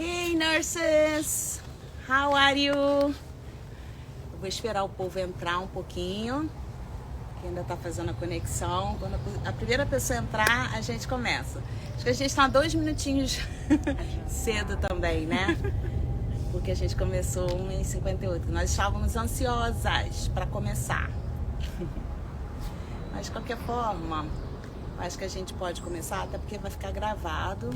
Hey nurses, how are you? Eu vou esperar o povo entrar um pouquinho, que ainda tá fazendo a conexão. Quando a primeira pessoa entrar, a gente começa. Acho que a gente tá 2 minutinhos cedo também, né? Porque a gente começou 1h58. Nós estávamos ansiosas para começar. Mas de qualquer forma, acho que a gente pode começar, até porque vai ficar gravado.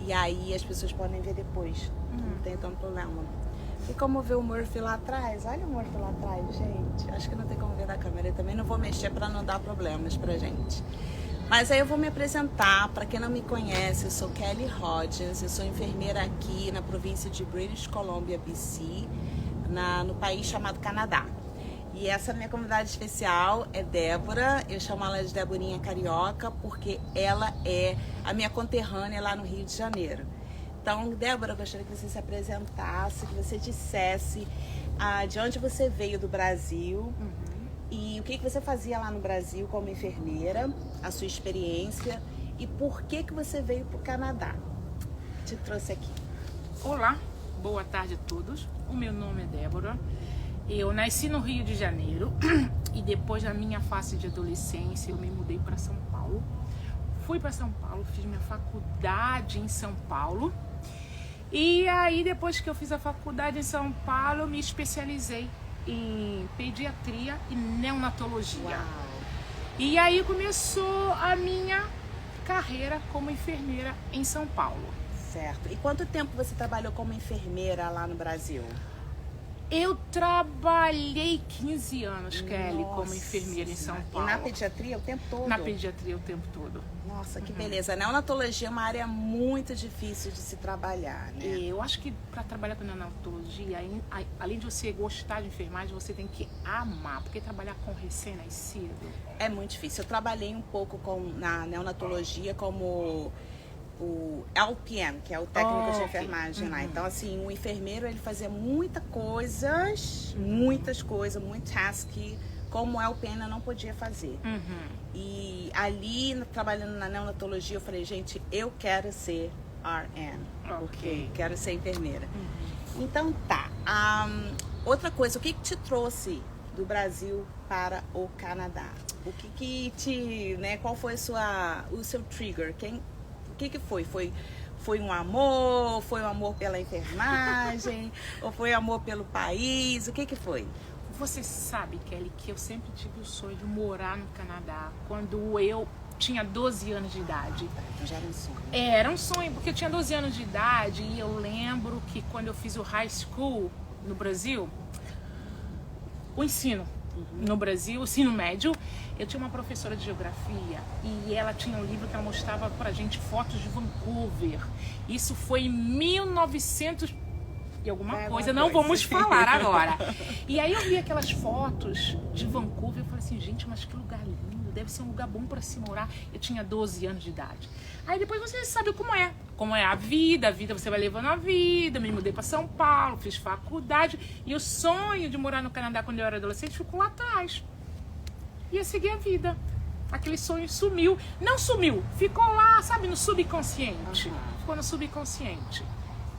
E aí as pessoas podem ver depois. Não tem tanto problema. E como ver o Murphy lá atrás? Olha o Murphy lá atrás, gente. Acho que não tem como ver da câmera. Eu também não vou mexer para não dar problemas pra gente. Mas aí eu vou me apresentar. Para quem não me conhece, eu sou Kelly Hodgins. Eu sou enfermeira aqui na província de British Columbia, BC, no país chamado Canadá. E essa minha convidada especial é Débora. Eu chamo ela de Deborinha Carioca porque ela é a minha conterrânea lá no Rio de Janeiro. Então, Débora, eu gostaria que você se apresentasse, que você dissesse de onde você veio do Brasil e o que você fazia lá no Brasil como enfermeira, a sua experiência e por que você veio para o Canadá. Te trouxe aqui. Olá, boa tarde a todos. O meu nome é Débora. Eu nasci no Rio de Janeiro e depois da minha fase de adolescência eu me mudei para São Paulo. Fui para São Paulo, fiz minha faculdade em São Paulo. E aí depois que eu fiz a faculdade em São Paulo, eu me especializei em pediatria e neonatologia. Uau. E aí começou a minha carreira como enfermeira em São Paulo. Certo. E quanto tempo você trabalhou como enfermeira lá no Brasil? Eu trabalhei 15 anos, Kelly, como enfermeira em São Paulo. E na pediatria o tempo todo? Na pediatria o tempo todo. Nossa, que beleza. A neonatologia é uma área muito difícil de se trabalhar, né? Eu acho que para trabalhar com neonatologia, além de você gostar de enfermagem, você tem que amar, porque trabalhar com recém-nascido é muito difícil. Eu trabalhei um pouco na neonatologia como o LPN, que é o técnico de enfermagem lá. Então, assim, o enfermeiro, ele fazia muitas coisas, muito task, como o LPN eu não podia fazer. E ali, trabalhando na neonatologia, eu falei, gente, eu quero ser RN, porque quero ser enfermeira. Então, tá. Outra coisa, o que te trouxe do Brasil para o Canadá? O que te, né, qual foi o seu trigger? O que foi? Foi um amor? Foi um amor pela enfermagem? Ou foi amor pelo país? O que foi? Você sabe, Kelly, que eu sempre tive o sonho de morar no Canadá quando eu tinha 12 anos de idade. Então já era um sonho. Era um sonho, porque eu tinha 12 anos de idade e eu lembro que quando eu fiz o high school no Brasil, o ensino no Brasil, o ensino médio, eu tinha uma professora de geografia e ela tinha um livro que ela mostrava pra gente fotos de Vancouver. Isso foi em 1900 e alguma coisa, não vamos falar agora. E aí eu vi aquelas fotos de Vancouver e falei assim, gente, mas que lugar lindo, deve ser um lugar bom para se morar. Eu tinha 12 anos de idade. Aí depois você sabe como é a vida você vai levando a vida. Me mudei para São Paulo, fiz faculdade e o sonho de morar no Canadá quando eu era adolescente ficou lá atrás. E eu segui a vida. Aquele sonho sumiu. Não sumiu, ficou lá, sabe, no subconsciente. Ficou no subconsciente.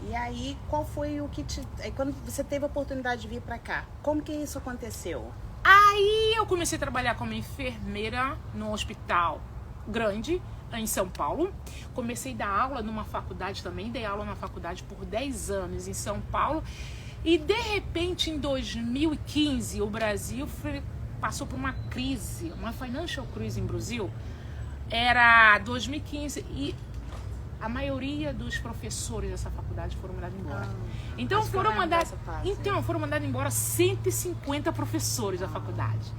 E aí, qual foi o que quando você teve a oportunidade de vir pra cá, como que isso aconteceu? Aí eu comecei a trabalhar como enfermeira num hospital grande em São Paulo. Comecei a dar aula numa faculdade também, dei aula na faculdade por 10 anos em São Paulo. E de repente, em 2015, o Brasil passou por uma crise, uma financial crise em Brasil. Era 2015 e a maioria dos professores dessa faculdade foram mandados embora. Então foram mandados embora 150 professores da faculdade.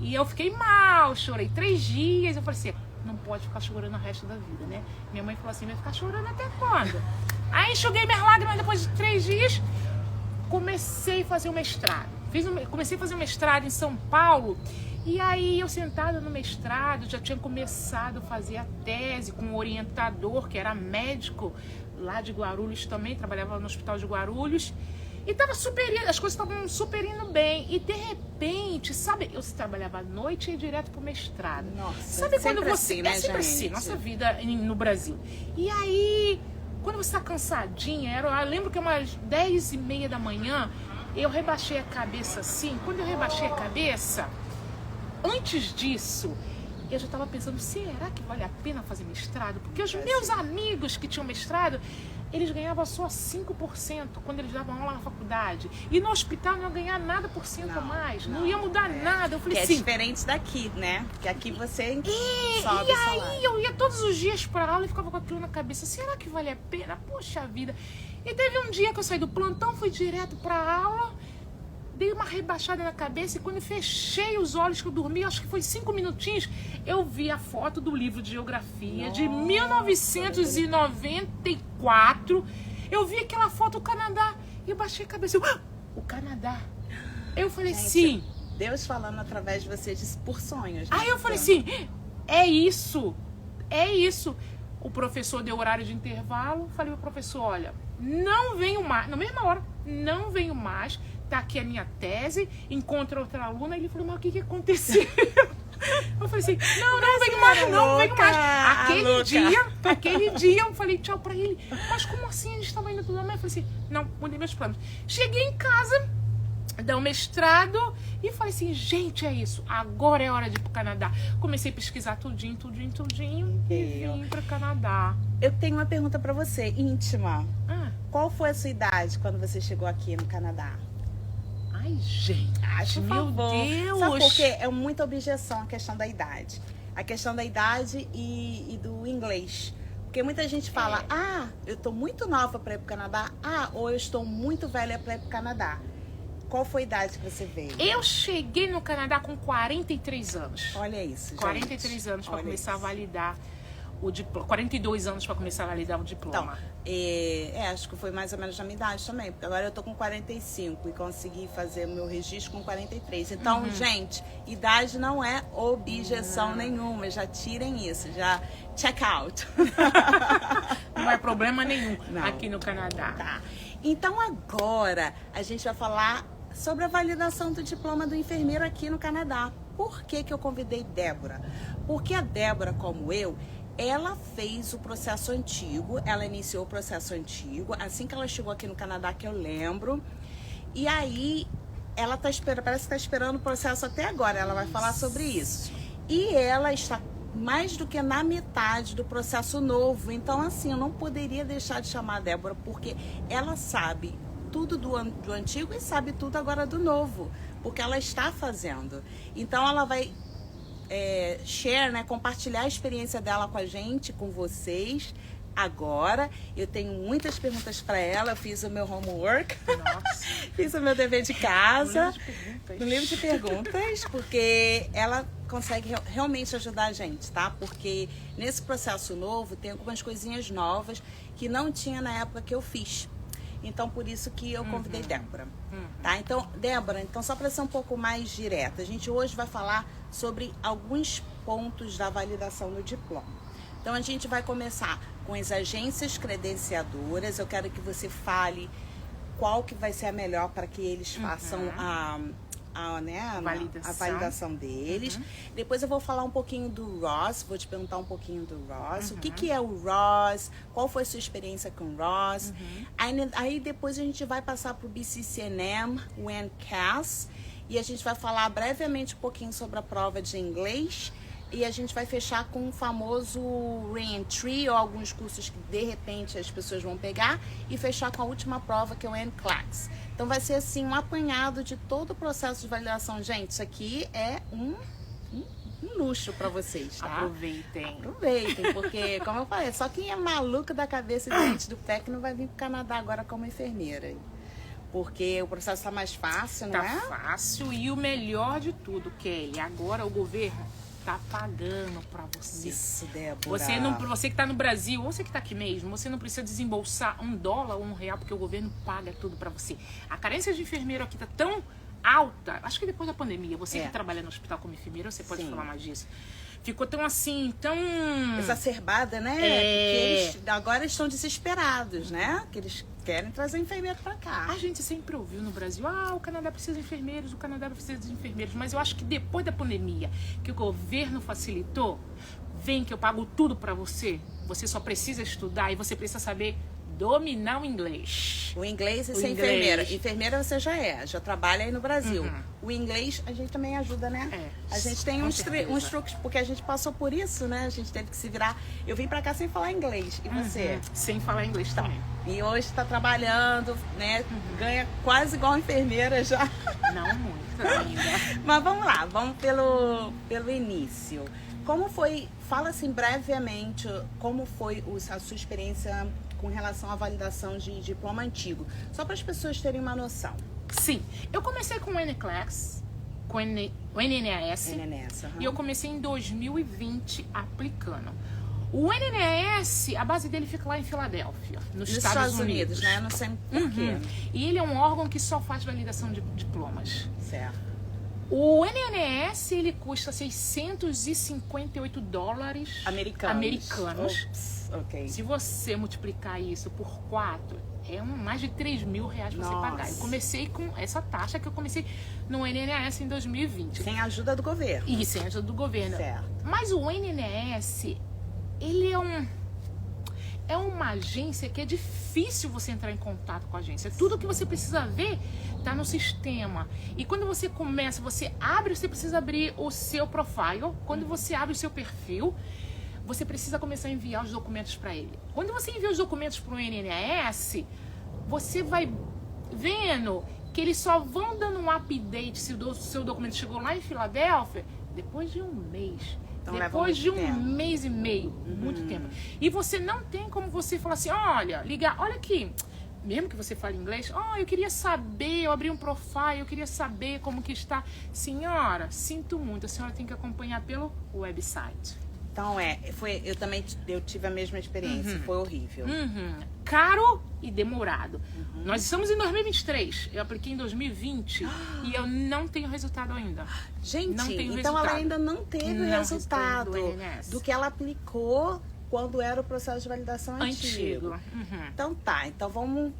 E eu fiquei mal, chorei 3 dias. Eu falei assim, não pode ficar chorando o resto da vida, né? Minha mãe falou assim, vai ficar chorando até quando? Aí enxuguei minhas lágrimas depois de 3 dias. Comecei a fazer o mestrado. Comecei a fazer o mestrado em São Paulo. E aí eu sentada no mestrado, já tinha começado a fazer a tese com um orientador que era médico lá de Guarulhos também, trabalhava no hospital de Guarulhos. E tava as coisas estavam super indo bem. E de repente, sabe, eu trabalhava à noite e ia direto pro mestrado. Nossa, sabe quando você. Assim, né, sempre gente? assim, nossa vida no Brasil. E aí, quando você tá cansadinha? Eu lembro que umas 10h30 da manhã, eu rebaixei a cabeça assim. Quando eu rebaixei a cabeça, antes disso, eu já estava pensando, será que vale a pena fazer mestrado? Porque os meus amigos que tinham mestrado, eles ganhavam só 5% quando eles davam aula na faculdade. E no hospital não ia ganhar nada por cento a mais. Não ia mudar nada. Eu falei que assim... é diferente daqui, né? Porque aqui você sobe e o salário. aí eu ia todos os dias pra aula e ficava com aquilo na cabeça. Será que vale a pena? Poxa vida. E teve um dia que eu saí do plantão, fui direto pra aula, dei uma rebaixada na cabeça e quando eu fechei os olhos que eu dormi, acho que foi 5 minutinhos, eu vi a foto do livro de geografia de 1994. Eu vi aquela foto do Canadá e eu baixei a cabeça. O Canadá. Eu falei, Gente, sim. Deus falando através de você por sonhos. Né? Aí eu falei assim, é isso. O professor deu horário de intervalo, falei pro professor, olha, não venho mais, na mesma hora, não venho mais, tá aqui a minha tese, encontra outra aluna. Ele falou, mas o que aconteceu? Eu falei assim, não venho mais, não venho mais. Aquele dia eu falei tchau pra ele. Mas como assim? A gente tava indo tudo amanhã. Eu falei assim, não, mudei meus planos. Cheguei em casa, dei um mestrado e falei assim, gente, é isso. Agora é hora de ir pro Canadá. Comecei a pesquisar tudinho e vim pro Canadá. Eu tenho uma pergunta pra você, íntima. Qual foi a sua idade quando você chegou aqui no Canadá? Ai, gente, meu Deus! Sabe por quê? É muita objeção a questão da idade. A questão da idade e do inglês. Porque muita gente fala, eu tô muito nova para ir pro Canadá, ou eu estou muito velha para ir pro Canadá. Qual foi a idade que você veio? Eu cheguei no Canadá com 43 anos. Olha isso, gente. 43 anos para começar a validar o diploma. 42 anos para começar a validar o diploma. Então, acho que foi mais ou menos na minha idade também. Porque agora eu tô com 45 e consegui fazer o meu registro com 43. Então, gente, idade não é objeção nenhuma. Já tirem isso, já check out. Não é problema nenhum aqui no Canadá. Tá. Então agora a gente vai falar sobre a validação do diploma do enfermeiro aqui no Canadá. Por que eu convidei Débora? Porque a Débora, como eu, ela fez o processo antigo, ela iniciou o processo antigo, assim que ela chegou aqui no Canadá, que eu lembro. E aí, ela tá esperando, parece que está esperando o processo até agora, ela vai falar sobre isso. E ela está mais do que na metade do processo novo. Então, assim, eu não poderia deixar de chamar a Débora, porque ela sabe tudo do antigo e sabe tudo agora do novo, porque ela está fazendo. Então, ela vai share, né, compartilhar a experiência dela com a gente, com vocês. Agora, eu tenho muitas perguntas para ela, eu fiz o meu homework, fiz o meu dever de casa, no livro de perguntas, porque ela consegue realmente ajudar a gente, tá? Porque nesse processo novo tem algumas coisinhas novas que não tinha na época que eu fiz. Então, por isso que eu convidei Débora, tá? Então, Débora, só para ser um pouco mais direta, a gente hoje vai falar sobre alguns pontos da validação do diploma. Então, a gente vai começar com as agências credenciadoras. Eu quero que você fale qual que vai ser a melhor para que eles façam a validação deles. Depois eu vou falar um pouquinho do Ross, vou te perguntar um pouquinho do Ross. O que é o Ross? Qual foi a sua experiência com o Ross? Aí depois a gente vai passar para o BCCNM, o NCAS, e a gente vai falar brevemente um pouquinho sobre a prova de inglês. E a gente vai fechar com o famoso Reentry, ou alguns cursos que de repente as pessoas vão pegar, e fechar com a última prova, que é o NCLEX. Então vai ser assim um apanhado de todo o processo de validação. Gente, isso aqui é um luxo para vocês, tá? Aproveitem, porque, como eu falei, só quem é maluco da cabeça e dente do pé que não vai vir pro Canadá agora como enfermeira. Porque o processo tá mais fácil, não é? Tá fácil, e o melhor de tudo, Kelly, agora o governo tá pagando pra você. Isso, Débora. Você que tá no Brasil, ou você que tá aqui mesmo, você não precisa desembolsar $1 ou R$1, porque o governo paga tudo pra você. A carência de enfermeiro aqui tá tão alta, acho que depois da pandemia, você que trabalha no hospital como enfermeiro, você pode falar mais disso. Ficou tão assim, tão... exacerbada, né? Porque eles agora estão desesperados, né? Que eles querem trazer enfermeiro pra cá. A gente sempre ouviu no Brasil, o Canadá precisa de enfermeiros, o Canadá precisa de enfermeiros. Mas eu acho que depois da pandemia, que o governo facilitou, vem que eu pago tudo pra você, você só precisa estudar e você precisa saber dominar o inglês. O inglês e ser inglês. enfermeira. Enfermeira você já trabalha aí no Brasil. O inglês a gente também ajuda, né? É, A gente tem com uns certeza. truques, porque a gente passou por isso, né? A gente teve que se virar. Eu vim pra cá sem falar inglês. E você? Sem falar inglês também. E hoje tá trabalhando, né? Ganha quase igual enfermeira já. Não muito ainda. Mas vamos lá, vamos pelo início. Como foi, fala assim brevemente, como foi a sua experiência com relação à validação de diploma antigo? Só para as pessoas terem uma noção. Sim, eu comecei com o NCLEX, com o NNAS, NNS, e eu comecei em 2020 aplicando. O NNAS, a base dele fica lá em Filadélfia, nos Estados Unidos, né? Eu não sei por quê. E ele é um órgão que só faz validação de diplomas. Certo. O NNAS, ele custa $658 americanos. Ops, ok. Se você multiplicar isso por 4, é mais de R$3.000 pra você Nossa. pagar. Eu comecei com essa taxa que eu comecei no NNAS em 2020. Sem a ajuda do governo. E sem a ajuda do governo. Certo. Mas o NNAS, ele é uma agência que é difícil você entrar em contato com a agência. Tudo que você precisa ver tá no sistema. E quando você começa, você precisa abrir o seu profile. Quando você abre o seu perfil, você precisa começar a enviar os documentos para ele. Quando você envia os documentos para o NNAS, você vai vendo que eles só vão dando um update se o seu documento chegou lá em Filadélfia depois de um mês. Então, depois de um tempo. mês e meio, muito tempo. E você não tem como você falar assim, olha, ligar, olha aqui, mesmo que você fale inglês, eu queria saber, eu abri um profile, eu queria saber como que está. Senhora, sinto muito, a senhora tem que acompanhar pelo website. Então eu tive a mesma experiência, foi horrível. Caro e demorado. Nós estamos em 2023, eu apliquei em 2020 e eu não tenho resultado ainda. Gente, Não tenho então ela resultado. ainda não teve Não resultado resultado do INSS. do que ela aplicou quando era o processo de validação antigo. Uhum. Então tá, então vamos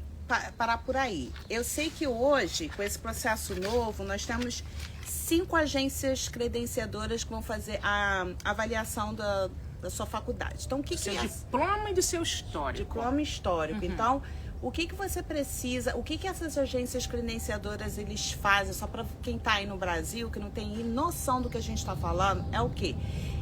parar por aí. Eu sei que hoje, com esse processo novo, nós temos 5 agências credenciadoras que vão fazer a avaliação da sua faculdade. Então, o que Seu é diploma e do seu histórico. diploma histórico? Então, o que você precisa, o que essas agências credenciadoras eles fazem, só para quem está aí no Brasil, que não tem noção do que a gente está falando, é o quê?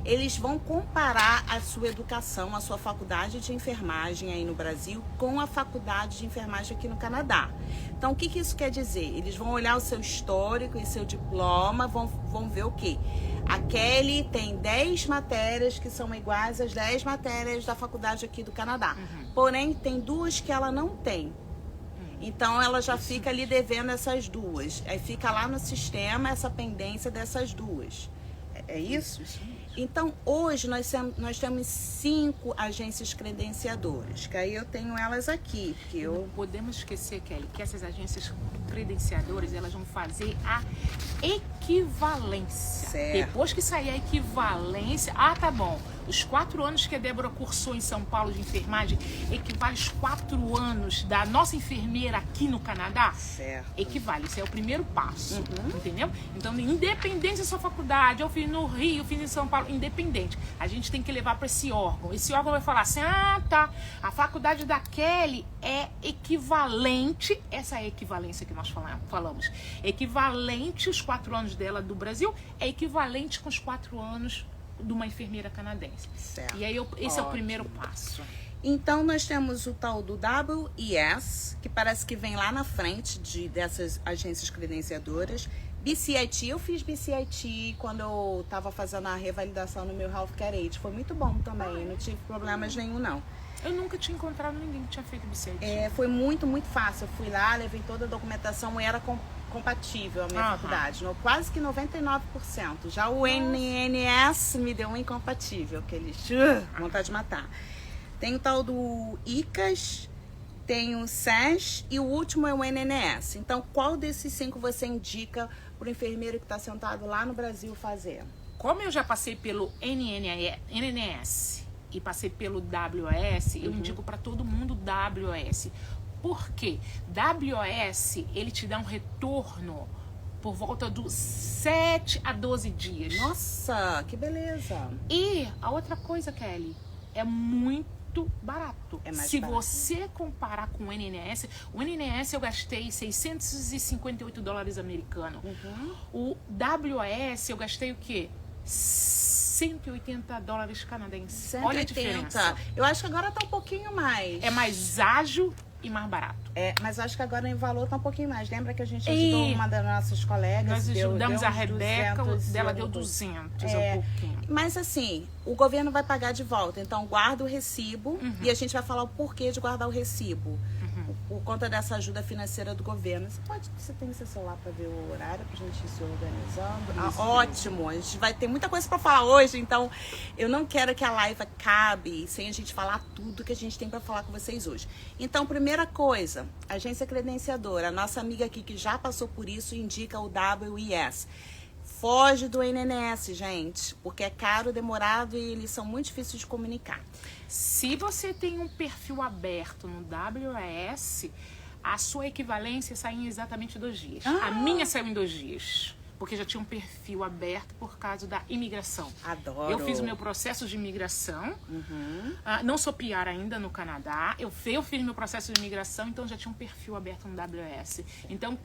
Eles vão comparar a sua educação, a sua faculdade de enfermagem aí no Brasil com a faculdade de enfermagem aqui no Canadá. Então, o que isso quer dizer? Eles vão olhar o seu histórico e seu diploma, vão ver o quê? A Kelly tem 10 matérias que são iguais às 10 matérias da faculdade aqui do Canadá. Porém, tem 2 que ela não tem. Então, ela já fica ali devendo essas 2. Aí fica lá no sistema essa pendência dessas 2. É isso? Então, hoje nós temos 5 agências credenciadoras, que aí eu tenho elas aqui. Que eu... Não podemos esquecer, Kelly, que essas agências credenciadoras, elas vão fazer a equivalência. Certo. Depois que sair a equivalência, tá bom. Os 4 anos que a Débora cursou em São Paulo de enfermagem equivale aos 4 anos da nossa enfermeira aqui no Canadá? Certo. Equivale, esse é o primeiro passo, entendeu? Então, independente da sua faculdade, eu fiz no Rio, eu fiz em São Paulo, independente, a gente tem que levar para esse órgão. Esse órgão vai falar assim, tá, a faculdade da Kelly é equivalente, essa é a equivalência que nós falamos, equivalente os 4 anos dela do Brasil, é equivalente com os 4 anos de uma enfermeira canadense. Certo. E aí, esse é o primeiro passo. Então, nós temos o tal do WES, que parece que vem lá na frente dessas agências credenciadoras. BCIT, eu fiz BCIT quando eu estava fazendo a revalidação no meu Healthcare Aid. Foi muito bom também, não tive problemas nenhum, não. Eu nunca tinha encontrado ninguém que tinha feito BCIT. Foi muito, muito fácil. Eu fui lá, levei toda a documentação e era compatível a minha faculdade. Quase que 99%. Já o NNS me deu um incompatível, que eles... vontade de matar. Tem o tal do ICAS, tem o SES e o último é o NNS. Então, qual desses 5 você indica para o enfermeiro que está sentado lá no Brasil fazer? Como eu já passei pelo NNS e passei pelo WS, eu indico para todo mundo WS. Por quê? WS, ele te dá um retorno por volta dos 7 a 12 dias. Nossa, que beleza! E a outra coisa, Kelly, é muito muito barato. É mais Se barato. você comparar com o NNS eu gastei $658 americanos. O WAS eu gastei o quê? $180 canadenses. Olha a diferença. Eu acho que agora tá um pouquinho mais. É mais ágil e mais barato. Mas eu acho que agora em valor tá um pouquinho mais. Lembra que a gente ajudou uma das nossas colegas? Nós ajudamos a uns Rebeca, 200 dela e deu alguma 200 coisa. um pouquinho. Mas assim, o governo vai pagar de volta. Então guarda o recibo e a gente vai falar o porquê de guardar o recibo. Por conta dessa ajuda financeira do governo. Você tem seu celular para ver o horário, pra gente ir se organizando? Ótimo! A gente vai ter muita coisa para falar hoje, então eu não quero que a live acabe sem a gente falar tudo que a gente tem para falar com vocês hoje. Então, primeira coisa, agência credenciadora, a nossa amiga aqui que já passou por isso indica o WIS. Foge do NNS, gente, porque é caro, demorado e eles são muito difíceis de comunicar. Se você tem um perfil aberto no WAS, a sua equivalência sai em exatamente 2 dias. A minha saiu em 2 dias, porque já tinha um perfil aberto por causa da imigração. Adoro. Eu fiz o meu processo de imigração. Não sou PR ainda no Canadá. Eu fiz meu processo de imigração, então já tinha um perfil aberto no WAS. Então,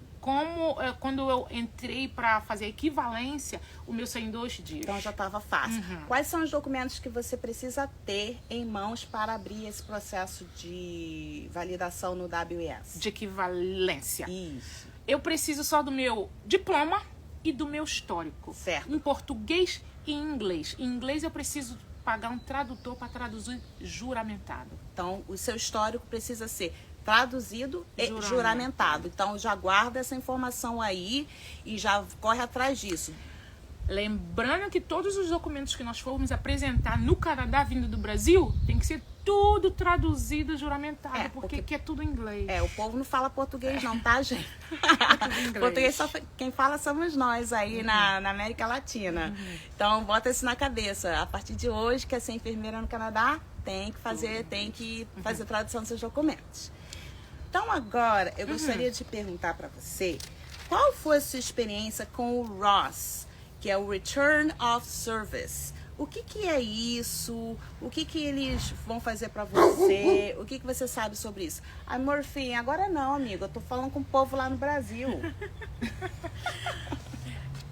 quando eu entrei para fazer a equivalência, o meu saiu em 2 dias. Então já estava fácil. Quais são os documentos que você precisa ter em mãos para abrir esse processo de validação no WIS? De equivalência. Isso. Eu preciso só do meu diploma e do meu histórico. Certo. Em português e em inglês. Em inglês eu preciso pagar um tradutor para traduzir juramentado. Então, o seu histórico precisa ser traduzido e juramentado. Então, já guarda essa informação aí e já corre atrás disso. Lembrando que todos os documentos que nós formos apresentar no Canadá vindo do Brasil, tem que ser tudo traduzido e juramentado, porque aqui é tudo em inglês. O povo não fala português não, tá, gente? Português só quem fala somos nós aí na América Latina. Então, bota isso na cabeça. A partir de hoje, quer ser enfermeira no Canadá, tem que fazer tradução dos seus documentos. Então, agora, eu gostaria de perguntar para você, qual foi a sua experiência com o ROSS, que é o Return of Service? O que é isso? O que eles vão fazer para você? O que você sabe sobre isso? Ah, Murphy, agora não, amigo. Eu tô falando com o povo lá no Brasil.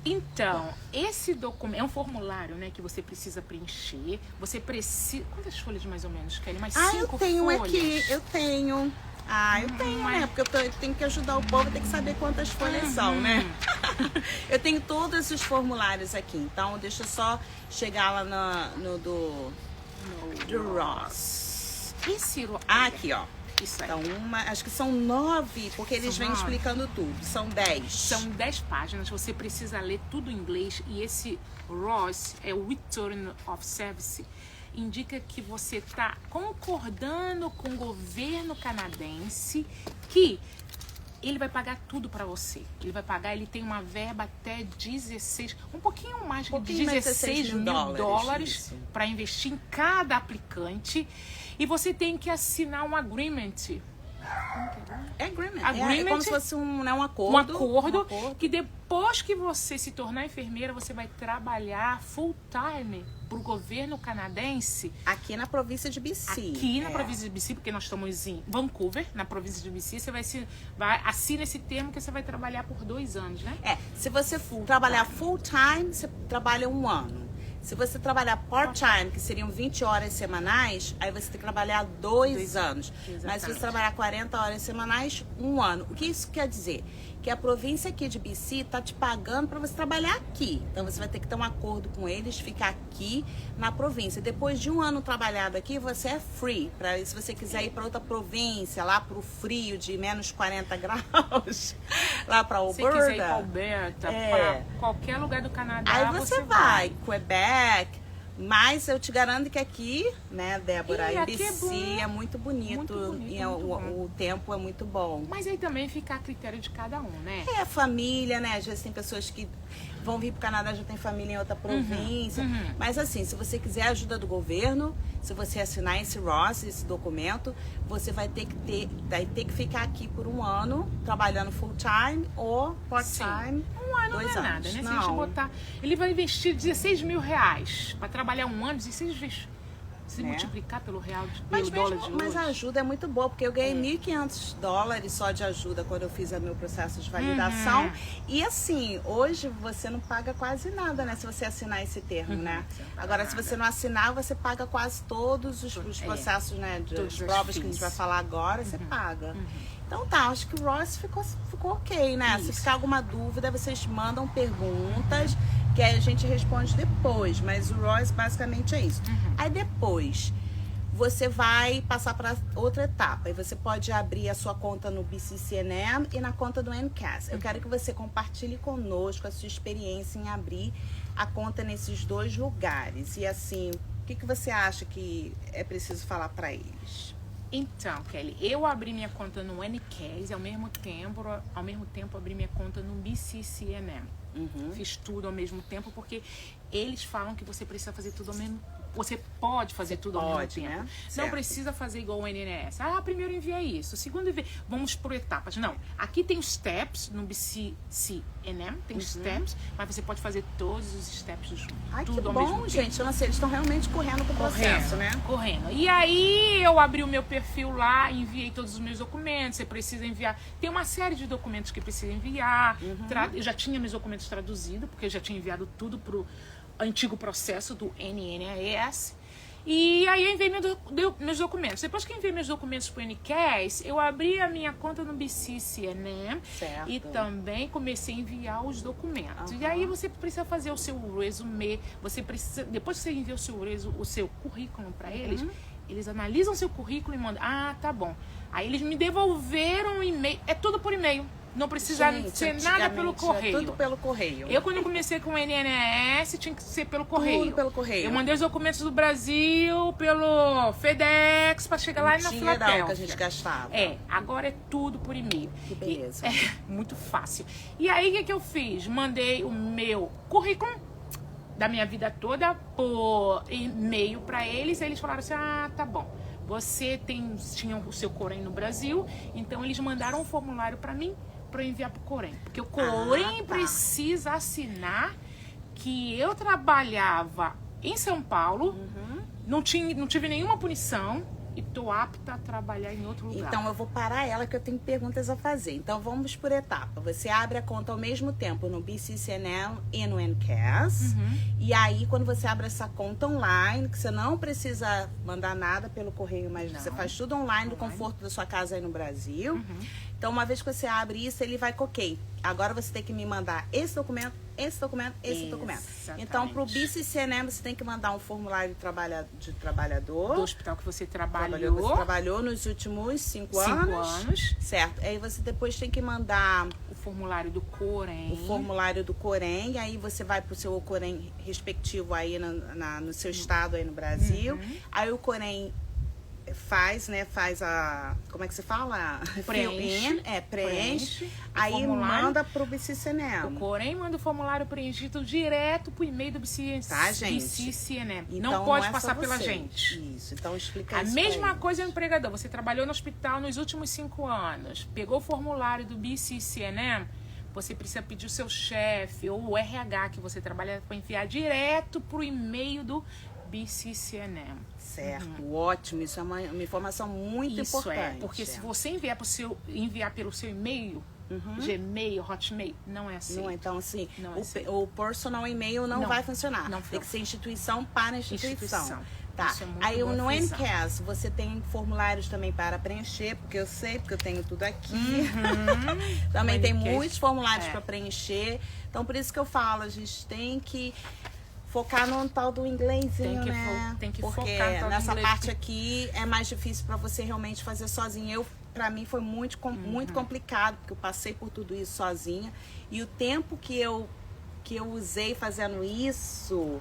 Então, esse documento é um formulário, né, que você precisa preencher. Você precisa... Quantas folhas mais ou menos, Kelly? Mais 5 eu tenho folhas? Aqui. Eu tenho. Eu tenho, né? Porque eu tenho que ajudar o povo, tem que saber quantas folhas são, né? Eu tenho todos esses formulários aqui. Então, deixa eu só chegar lá no do Ross. Esse... aqui, ó. Isso aí. Então, acho que são 9, porque eles vêm explicando tudo. São 10. São 10 páginas, você precisa ler tudo em inglês. E esse ROS é o Return of Service. Indica que você está concordando com o governo canadense que ele vai pagar tudo para você. Ele tem uma verba até 16, um pouquinho mais de 16 mil dólares para investir em cada aplicante. E você tem que assinar um agreement. Agreement. É como se fosse um acordo. Um acordo que depois que você se tornar enfermeira, você vai trabalhar full time para o governo canadense. Aqui na província de BC. Aqui na província de BC, porque nós estamos em Vancouver, na província de BC, você vai assina esse termo que você vai trabalhar por 2 anos, né? Se você trabalhar full time, você trabalha 1 ano. Se você trabalhar part-time, que seriam 20 horas semanais, aí você tem que trabalhar 2 anos. Exatamente. Mas se você trabalhar 40 horas semanais, 1 ano. O que isso quer dizer? Que a província aqui de BC está te pagando para você trabalhar aqui. Então você vai ter que ter um acordo com eles, ficar aqui na província. Depois de 1 ano trabalhado aqui, você é free. Se você quiser ir para outra província, lá para o frio de menos 40 graus, lá para Alberta. Se quiser ir para Alberta, para qualquer lugar do Canadá, aí você vai. Quebec. Mas eu te garanto que aqui, né, Débora, em BC é muito bonito. Muito bonito, e o tempo é muito bom. Mas aí também fica a critério de cada um, né? É família, né? Às vezes tem pessoas que vão vir pro Canadá, já tem família em outra província. Mas assim, se você quiser a ajuda do governo, se você assinar esse ROSS, esse documento, você vai ter que ficar aqui por 1 ano, trabalhando full time ou part time. 1 ano 2 não é anos. nada, né? Se a gente botar, ele vai investir 16 mil reais para trabalhar 1 ano, 16 vezes Se né? multiplicar pelo real, Mas, pelo dólar de mas hoje. a ajuda é muito boa, porque eu ganhei $1.500 só de ajuda quando eu fiz o meu processo de validação. E assim, hoje você não paga quase nada, né? Se você assinar esse termo, né? Agora, se você não assinar, você paga quase todos os processos, né? Todas De as provas que a fees. gente vai falar agora, você paga. Então tá, acho que o Ross ficou ok, né? Se ficar alguma dúvida, vocês mandam perguntas, que aí a gente responde depois. Mas o Ross basicamente é isso. Aí depois, você vai passar para outra etapa. E você pode abrir a sua conta no BCCNM e na conta do NCAS. Eu quero que você compartilhe conosco a sua experiência em abrir a conta nesses dois lugares. E assim, o que você acha que é preciso falar para eles? Então, Kelly, eu abri minha conta no NCAS e ao mesmo tempo abri minha conta no BCCNM. Fiz tudo ao mesmo tempo, porque eles falam que você precisa fazer tudo ao mesmo tempo. Você pode fazer tudo ao mesmo tempo. Né? Não precisa fazer igual o NNS. Primeiro envia isso, segundo envia. Vamos por etapas. Não, aqui tem os steps no BCCNM, tem os steps, mas você pode fazer todos os steps juntos. Ai, tudo que ao bom, mesmo gente. tempo. Eles estão realmente correndo com o processo, né? Correndo. E aí eu abri o meu perfil lá, enviei todos os meus documentos. Você precisa enviar. Tem uma série de documentos que precisa enviar. Eu já tinha meus documentos traduzidos, porque eu já tinha enviado tudo pro antigo processo do NNAS. E aí eu enviei meus documentos. Depois que eu enviei meus documentos para o NCAS, eu abri a minha conta no BCCNM e também comecei a enviar os documentos. E aí você precisa fazer o seu resumê. Você precisa, depois que você envia o seu currículo para eles, eles analisam seu currículo e mandam. Tá bom. Aí eles me devolveram um e-mail. É tudo por e-mail. Não precisa ser nada pelo correio. Tudo pelo correio. Eu, quando comecei com o NNS, tinha que ser pelo correio. Tudo pelo correio. Eu mandei os documentos do Brasil pelo FedEx para chegar lá na Filadélfia. Que a gente gastava. Agora é tudo por e-mail. Que beleza. Muito fácil. E aí, o que eu fiz? Mandei o meu currículo da minha vida toda por e-mail para eles. Aí eles falaram assim, tá bom. Você tinha o seu Corém no Brasil, então eles mandaram um formulário para mim, para eu enviar para o Corém. Porque o Corém precisa assinar que eu trabalhava em São Paulo, não tive nenhuma punição e tô apta a trabalhar em outro lugar. Então eu vou parar ela, que eu tenho perguntas a fazer. Então vamos por etapa. Você abre a conta ao mesmo tempo no BCCNM e no NCAS. E aí, quando você abre essa conta online, que você não precisa mandar nada pelo correio, mas você faz tudo online, do conforto da sua casa aí no Brasil. Então, uma vez que você abre isso, ele vai ok. Agora você tem que me mandar esse documento, esse documento, esse documento. Então, para o BCCNM, você tem que mandar um formulário de trabalhador. Do hospital que você trabalhou. Você trabalhou nos últimos 5 anos. Certo. Aí você depois tem que mandar o formulário do Corém. O formulário do Corém. Aí você vai pro seu Corém respectivo aí no seu estado aí no Brasil. Aí o Corém faz a... Como é que se fala? Preenche. Aí manda pro BCCNM. O Corém manda o formulário preenchido direto pro e-mail do BCCNM. Então, não pode passar pela gente. Isso, então explica isso. A mesma coisa é no empregador. Você trabalhou no hospital nos últimos 5 anos, pegou o formulário do BCCNM, você precisa pedir o seu chefe ou o RH que você trabalha para enviar direto pro e-mail do BCCNM. Certo, ótimo. Isso é uma informação muito importante. Porque se você enviar pelo seu e-mail, Gmail, Hotmail, não é assim. Não, então, assim, o personal e-mail não vai funcionar. Tem que ser instituição para instituição. Tá. Aí no NCAS você tem formulários também para preencher, porque eu sei, porque eu tenho tudo aqui. Também tem muitos formulários para preencher. Então, por isso que eu falo, a gente tem que focar no tal do inglesinho, né? Tem que porque focar nessa parte aqui é mais difícil para você realmente fazer sozinha. Para mim foi muito complicado, porque eu passei por tudo isso sozinha. E o tempo que eu usei fazendo isso,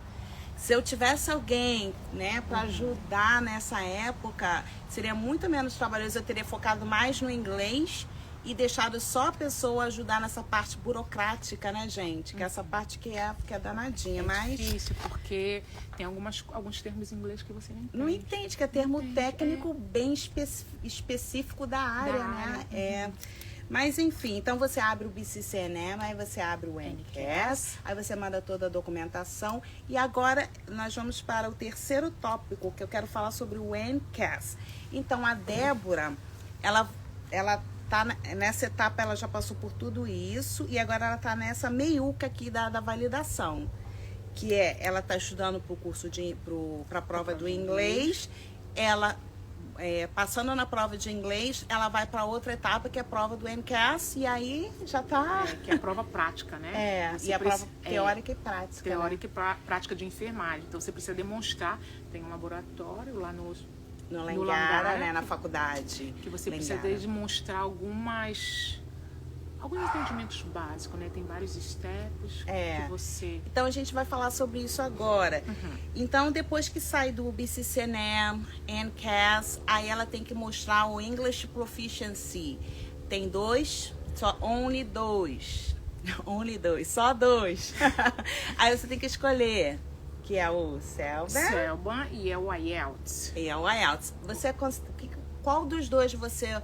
se eu tivesse alguém, né, para ajudar nessa época, seria muito menos trabalhoso. Eu teria focado mais no inglês e deixado só a pessoa ajudar nessa parte burocrática, né, gente? Que é essa parte que é danadinha. É difícil, porque tem alguns termos em inglês que você não entende. Não entende, que é termo técnico bem específico da área, né? Mas enfim, então você abre o BCCNM, aí você abre o NCAS, aí você manda toda a documentação. E agora nós vamos para o terceiro tópico, que eu quero falar sobre o NCAS. Então a Débora, ela tá nessa etapa, ela já passou por tudo isso e agora ela tá nessa meiuca aqui da validação. Que ela está estudando para o curso para a prova do inglês, ela passando na prova de inglês, ela vai para outra etapa, que é a prova do MCAS, e aí já tá... que é a prova prática, né? E a prova teórica e prática. Teórica e prática de enfermagem. Então, você precisa demonstrar, tem um laboratório lá no Langara, né, na faculdade. Que você precisa demonstrar alguns entendimentos básicos, né? Tem vários steps que você... Então, a gente vai falar sobre isso agora. Então, depois que sai do BCCNM, NCAS, aí ela tem que mostrar o English Proficiency. Tem only dois, só dois. Aí você tem que escolher, que é o CELBA e é o IELTS. Qual dos dois você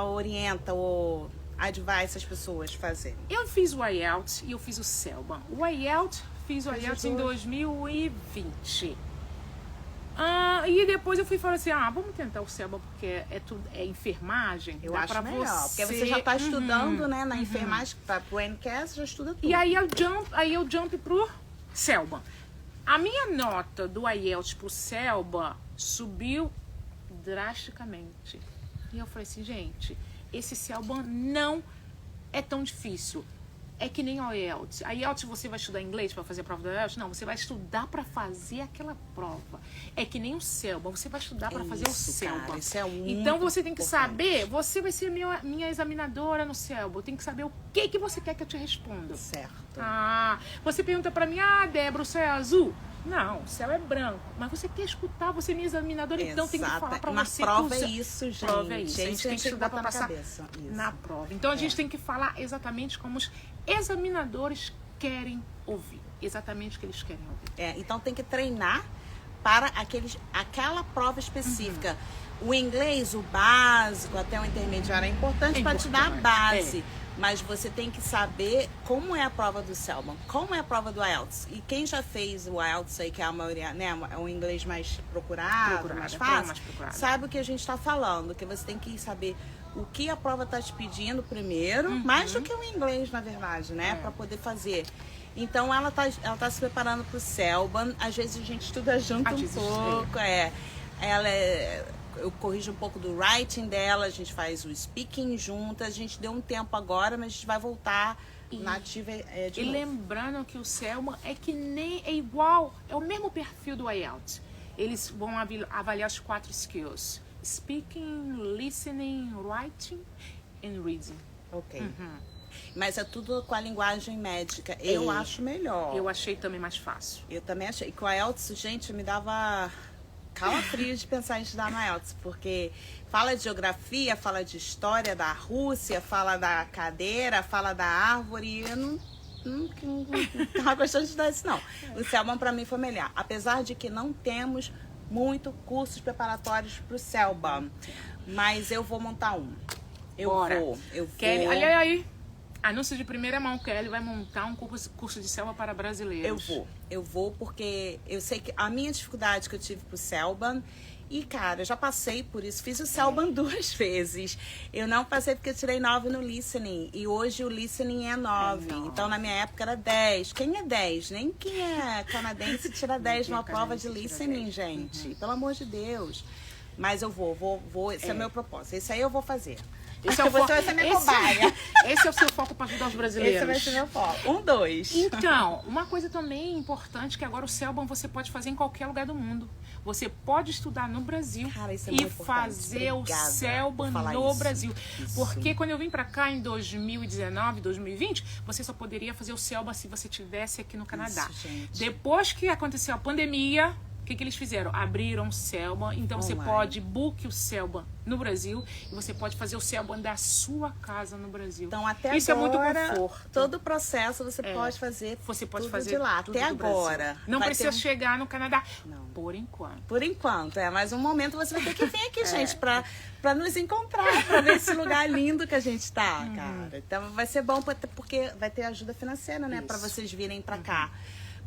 orienta ou advise as pessoas fazer? Eu fiz o IELTS e eu fiz o CELBA. O IELTS, fiz o IELTS em 2020. E depois eu fui falar assim, vamos tentar o CELBA porque é enfermagem. Eu acho melhor, porque você já está estudando, né, na enfermagem, para o NCAS, já estuda tudo. E aí eu jump pro CELBA. A minha nota do IELTS pro CELBA subiu drasticamente. E eu falei assim, gente, esse CELBA não é tão difícil. É que nem o IELTS. A IELTS você vai estudar inglês para fazer a prova do IELTS? Não, você vai estudar para fazer aquela prova. É que nem o CELBA, você vai estudar para fazer o CELBA. Cara, isso é então você tem que saber, você vai ser minha examinadora no CELBA. Eu tenho que saber o que você quer que eu te responda. Certo. Você pergunta para mim, Débora, o céu é azul? Não, o céu é branco. Mas você quer escutar, você é minha examinadora, então tem que falar pra você. Na prova é isso, gente. Prova é isso. A gente tem que estudar pra passar na prova. Então a gente tem que falar exatamente como os examinadores querem ouvir. Exatamente o que eles querem ouvir. Então tem que treinar para aquela prova específica. O inglês, o básico, até o intermediário é importante para te dar a base. Mas você tem que saber como é a prova do CELBA, como é a prova do IELTS. E quem já fez o IELTS aí, que é a maioria, né, é um inglês mais procurado, mais fácil, sabe o que a gente está falando, que você tem que saber o que a prova está te pedindo primeiro, mais do que o inglês, na verdade, né, para poder fazer. Então, ela tá se preparando para o CELBA, às vezes a gente estuda junto um pouco, eu corrijo um pouco do writing dela, a gente faz o speaking juntas, a gente deu um tempo agora, mas a gente vai voltar na ativa de novo. Lembrando que o CELBA é igual, é o mesmo perfil do IELTS. Eles vão avaliar os 4 skills: speaking, listening, writing and reading. Ok. Mas é tudo com a linguagem médica. Eu acho melhor. Eu achei também mais fácil. Eu também achei. E com a IELTS, gente, me dava calafrio de pensar em estudar no IELTS, porque fala de geografia, fala de história da Rússia, fala da cadeira, fala da árvore, e eu não tava gostando de estudar isso, não. O CELBA para mim foi melhor, apesar de que não temos muito cursos preparatórios para o CELBA, mas eu vou montar um. Eu vou. Kelly, olha aí. Anúncio de primeira mão, Kelly vai montar um curso de CELBA para brasileiros. Eu vou porque eu sei que a minha dificuldade que eu tive pro CELBA, e cara, eu já passei por isso, fiz o CELBA 2 vezes. Eu não passei porque eu tirei 9 no listening, e hoje o listening é 9. Então na minha época era 10. Quem é 10? Nem quem é canadense tira 10 numa prova de listening, gente. Pelo amor de Deus. Mas eu vou, esse é o meu propósito. Esse aí eu vou fazer. Esse é o Você vai ser minha cobaia. Esse é o seu foco para ajudar os brasileiros. Esse vai ser meu foco. 2. Então, uma coisa também importante, que agora o CELBA você pode fazer em qualquer lugar do mundo. Você pode estudar no Brasil e fazer o CELBA no Brasil. Porque quando eu vim para cá em 2019, 2020, você só poderia fazer o CELBA se você estivesse aqui no Canadá. Depois que aconteceu a pandemia, O que eles fizeram? Abriram o Cellban, então você Online. pode book o Cellban no Brasil e você pode fazer o Cellban da sua casa no Brasil. Então, até isso agora, é muito conforto. todo o processo você pode fazer Você pode tudo fazer de lá. tudo Até do Brasil. agora. Não Vai precisa ter chegar no Canadá. Não. Por enquanto. Por enquanto, mas um momento você vai ter que vir aqui, gente, pra nos encontrar, pra ver esse lugar lindo que a gente tá, cara. Então vai ser bom porque vai ter ajuda financeira, né? Isso. Pra vocês virem pra cá.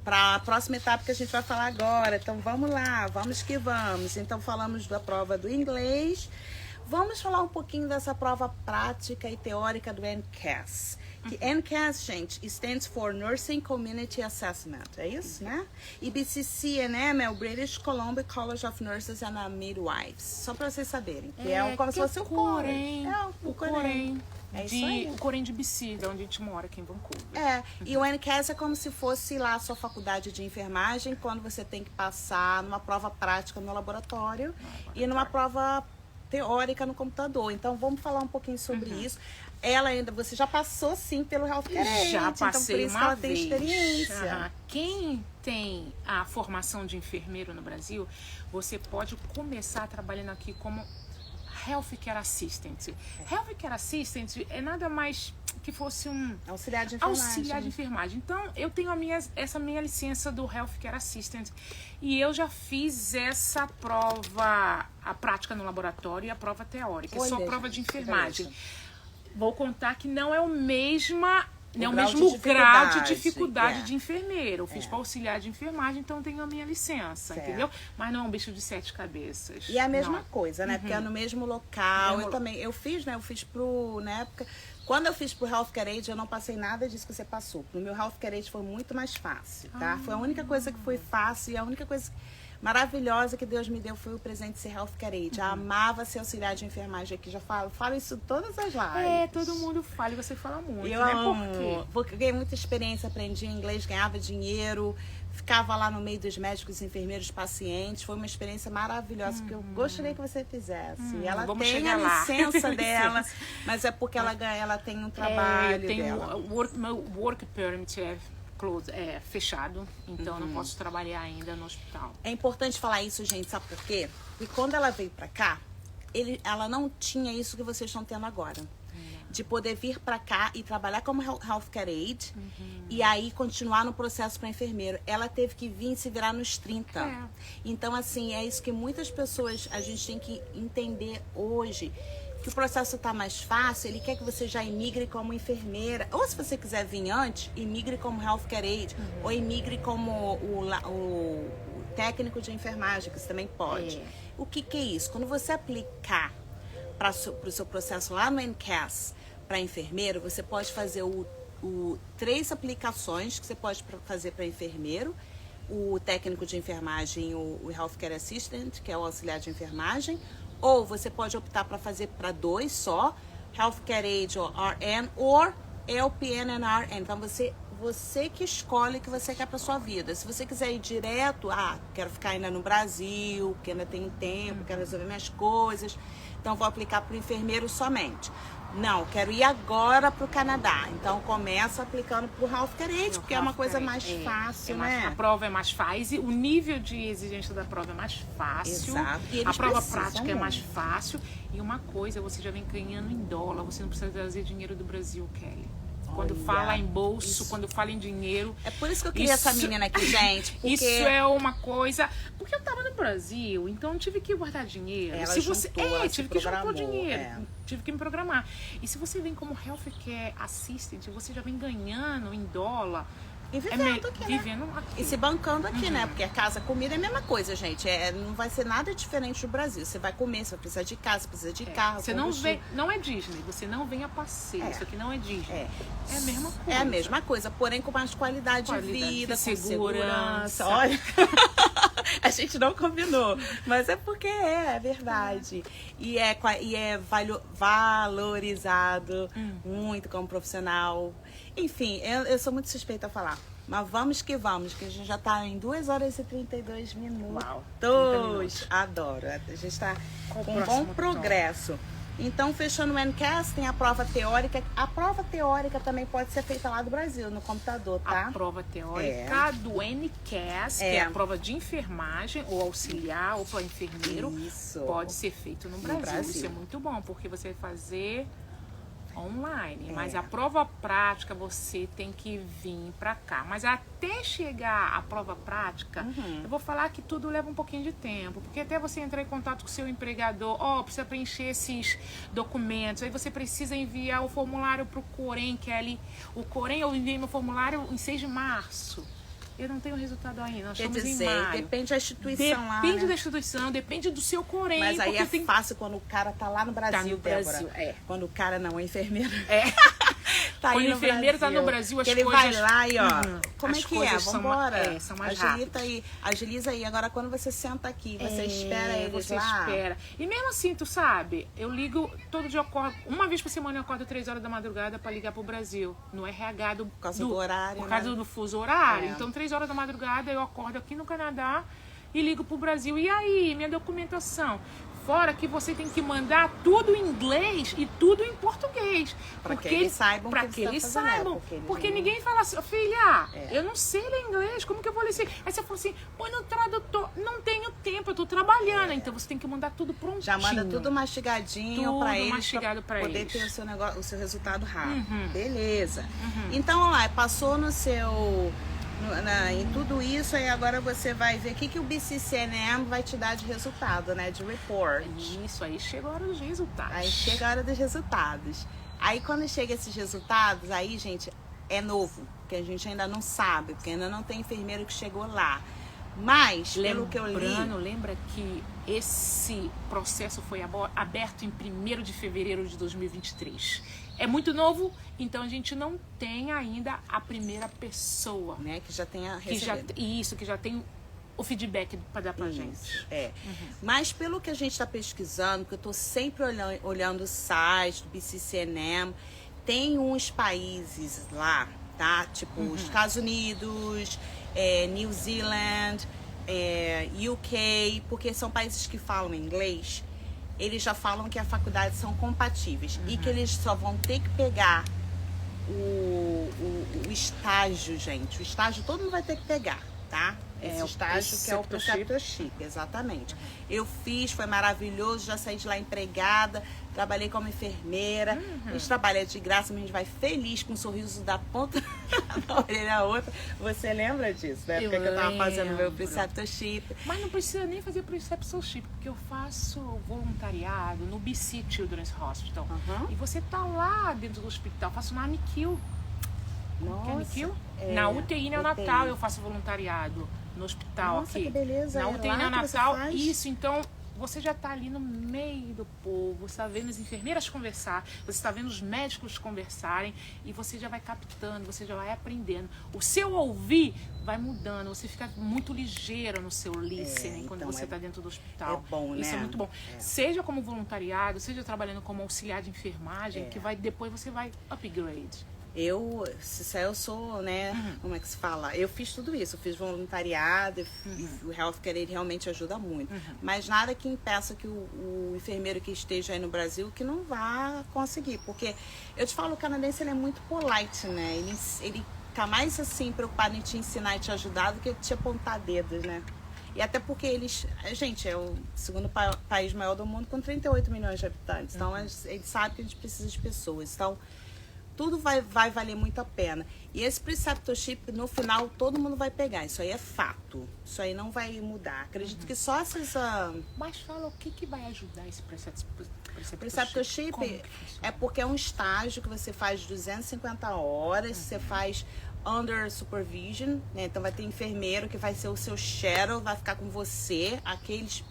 Para a próxima etapa que a gente vai falar agora. Então vamos lá, vamos que vamos. Então falamos da prova do inglês. Vamos falar um pouquinho dessa prova prática e teórica do NCAS. Que NCAS, gente, stands for Nursing Community Assessment, é isso, né? E BCCNM é o British Columbia College of Nurses and Midwives. Só para vocês saberem, que é como se fosse o Corém. O Corém. É isso aí. O Corém de BC, de onde a gente mora aqui em Vancouver. E o NCAS é como se fosse lá a sua faculdade de enfermagem, quando você tem que passar numa prova prática no laboratório e numa prova teórica no computador. Então vamos falar um pouquinho sobre isso. Ela ainda, você já passou sim pelo Healthcare Aid, Já então por passei isso que uma ela tem vez. experiência. Quem tem a formação de enfermeiro no Brasil, você pode começar trabalhando aqui como Healthcare Assistant. Healthcare Assistant é nada mais que fosse um Auxiliar de enfermagem. auxiliar de enfermagem. Então, eu tenho essa minha licença do Healthcare Assistant e eu já fiz essa prova, a prática no laboratório e a prova teórica. Olha, só prova de gente, enfermagem. veja. Vou contar que não é o mesmo grau mesmo de grau de dificuldade, dificuldade é. de enfermeiro. Eu fiz para auxiliar de enfermagem, então tenho a minha licença, Certo. entendeu? Mas não é um bicho de 7 cabeças. E é a mesma Não. coisa, né? Porque é no mesmo local. Mesmo- Eu fiz pro, na época, quando eu fiz pro Healthcare Aid, eu não passei nada disso que você passou. Pro meu Healthcare Aid foi muito mais fácil, tá? Foi a única coisa que foi fácil e a única coisa maravilhosa que Deus me deu foi o presente de ser Healthcare Aid. Eu amava ser auxiliar de enfermagem aqui, já falo isso todas as lives. Todo mundo fala e você fala muito, Eu né? amo, Por quê? porque eu ganhei muita experiência, aprendi inglês, ganhava dinheiro, ficava lá no meio dos médicos, enfermeiros, pacientes. Foi uma experiência maravilhosa que eu gostaria que você fizesse. E ela vamos tem a chegar lá. licença dela, mas é porque ela tem um trabalho eu tenho dela. meu work permit é fechado, então eu não posso trabalhar ainda no hospital. É importante falar isso, gente, sabe por quê? Porque quando ela veio pra cá, ela não tinha isso que vocês estão tendo agora. De poder vir pra cá e trabalhar como Healthcare Aid e aí continuar no processo para enfermeiro. Ela teve que vir se virar nos 30. Então, assim, é isso que muitas pessoas, a gente tem que entender hoje. Que o processo está mais fácil, ele quer que você já imigre como enfermeira. Ou se você quiser vir antes, imigre como Healthcare Aid. Ou imigre como o técnico de enfermagem, que você também pode. O que é isso? Quando você aplicar para o seu processo lá no NCAS para enfermeiro, você pode fazer 3 aplicações que você pode fazer para enfermeiro. O técnico de enfermagem, o Healthcare Assistant, que é o auxiliar de enfermagem. Ou você pode optar para fazer para 2 só, Healthcare Aid ou RN, ou LPN and RN. Então, você que escolhe o que você quer para sua vida. Se você quiser ir direto, quero ficar ainda no Brasil, porque ainda tenho tempo, quero resolver minhas coisas, então vou aplicar para o enfermeiro somente. Não, quero ir agora para o Canadá. Então, começa aplicando para o Healthcare Aid, porque é uma coisa mais fácil, né? A prova é mais fácil, o nível de exigência da prova é mais fácil. Exato. E eles A prova precisam prática é mais muito. fácil. E uma coisa, você já vem ganhando em dólar, você não precisa trazer dinheiro do Brasil, Kelly. Quando Olha, fala em bolso, quando fala em dinheiro... É por isso que eu queria essa menina aqui, gente. Porque Isso é uma coisa... Porque eu tava no Brasil, então eu tive que guardar dinheiro. Ela se você juntou, ela se tive que juntar programou, dinheiro. Tive que me programar. E se você vem como Healthcare Assistant, você já vem ganhando em dólar. E vivendo aqui, né? Vivendo aqui. E se bancando aqui, né? Porque a casa, comida é a mesma coisa, gente. Não vai ser nada diferente do Brasil. Você vai comer, você vai precisar de casa, você precisa de carro. Você não combustível. vem, não é Disney, você não vem a passeio. Isso aqui não é Disney. É. É a mesma coisa. É a mesma coisa, porém com mais qualidade de vida, com segurança. Olha, a gente não combinou, mas é porque é verdade. E é valorizado muito como profissional. Enfim, eu sou muito suspeita a falar. Mas vamos, que a gente já tá em 2 horas e 32 minutos. Uau, 30 minutos. Adoro. A gente tá Qual o com um bom próximo progresso. Então, fechando o NCAS, tem a prova teórica. A prova teórica também pode ser feita lá do Brasil, no computador, tá? A prova teórica do NCAS, que é a prova de enfermagem, ou auxiliar, ou para enfermeiro, Isso. pode ser feito no Brasil. Isso é muito bom, porque você vai fazer online. Mas a prova prática você tem que vir pra cá. Mas até chegar à prova prática, eu vou falar que tudo leva um pouquinho de tempo. Porque até você entrar em contato com o seu empregador, precisa preencher esses documentos. Aí você precisa enviar o formulário pro Corém, que é ali. O Corém, eu enviei meu formulário em 6 de março. Eu não tenho resultado ainda, nós estamos em maio. Depende da instituição lá, Depende né? da instituição, depende do seu Corém. Mas aí é fácil quando o cara tá lá no Brasil, Tá no Débora. Brasil, Quando o cara não é enfermeiro. Tá quando o enfermeiro tá no Brasil, as ele coisas... vai lá e como as é que é? coisas Vambora. são mais Agiliza aí. Agiliza aí. Agora, quando você senta aqui, você espera eles você lá. espera. E mesmo assim, tu sabe, eu ligo, todo dia eu acordo, uma vez por semana eu acordo 3 horas da madrugada pra ligar pro Brasil. No RH Por causa do horário, Por causa né? do fuso horário. Então, 3 horas da madrugada eu acordo aqui no Canadá e ligo pro Brasil. E aí, minha documentação? Fora que você tem que mandar tudo em inglês e tudo em português. Pra que eles saibam pra o que que você eles tá fazendo, saibam. eles Porque não- ninguém fala assim, filha, eu não sei ler inglês, como que eu vou ler isso? Aí você fala assim, põe no tradutor, não tenho tempo, eu tô trabalhando. Então você tem que mandar tudo prontinho. Já manda tudo mastigadinho Tudo pra eles, mastigado pra poder eles. ter o seu negócio, o seu resultado rápido. Beleza. Então, ó lá, passou no seu... em tudo isso, aí agora você vai ver o que o BCCNM vai te dar de resultado, né? De report. Isso, aí chegou a hora dos resultados. Aí chega a hora dos resultados. Aí quando chega esses resultados, aí, gente, é novo, que a gente ainda não sabe, porque ainda não tem enfermeiro que chegou lá. Mas, pelo que eu li... Lembra que esse processo foi aberto em 1º de fevereiro de 2023. É muito novo, então a gente não tem ainda a primeira pessoa. Né, que já tenha Que já, recebido. que já tem o feedback para dar pra gente. Mas pelo que a gente está pesquisando, porque eu estou sempre olhando o site do BCCNM, tem uns países lá, tá? Tipo os Estados Unidos, New Zealand, UK, porque são países que falam inglês. Eles já falam que as faculdades são compatíveis e que eles só vão ter que pegar o estágio, gente. O estágio todo mundo vai ter que pegar, tá? Esse estágio que é o preceptorship, exatamente. Eu fiz, foi maravilhoso, já saí de lá empregada, trabalhei como enfermeira. A gente trabalha de graça, mas a gente vai feliz, com um sorriso da ponta da orelha à outra. Você lembra disso, né? Porque eu tava fazendo meu preceptorship. Mas não precisa nem fazer preceptorship, porque eu faço voluntariado no BC Children's Hospital. E você tá lá dentro do hospital, faço uma NICU. Nossa, na UTI neonatal UTI. eu faço voluntariado no hospital. Nossa, aqui. que beleza. Na É UTI lá que neonatal, você faz? isso, então você já está ali no meio do povo, você está vendo as enfermeiras conversar, você está vendo os médicos conversarem e você já vai captando, você já vai aprendendo. O seu ouvir vai mudando, você fica muito ligeiro no seu listening quando então você está dentro do hospital. É bom, né? Isso é muito bom. Seja como voluntariado, seja trabalhando como auxiliar de enfermagem, que depois você vai upgrade. Eu sou, né, como é que se fala? Eu fiz tudo isso, eu fiz voluntariado, o healthcare ele realmente ajuda muito. Mas nada que impeça que o enfermeiro que esteja aí no Brasil que não vá conseguir. Porque eu te falo, o canadense ele é muito polite, né? Ele tá mais assim preocupado em te ensinar e te ajudar do que te apontar dedos, né? E até porque eles... Gente, é o segundo país maior do mundo com 38 milhões de habitantes. Então, eles sabem que a gente precisa de pessoas. Então, tudo vai valer muito a pena. E esse preceptorship, no final, todo mundo vai pegar. Isso aí é fato. Isso aí não vai mudar. Acredito que só essas... Mas fala o que vai ajudar esse preceptorship? Preceptorship Como que funciona? é porque é um estágio que você faz de 250 horas, você faz under supervision, né? Então vai ter enfermeiro que vai ser o seu shadow, vai ficar com você,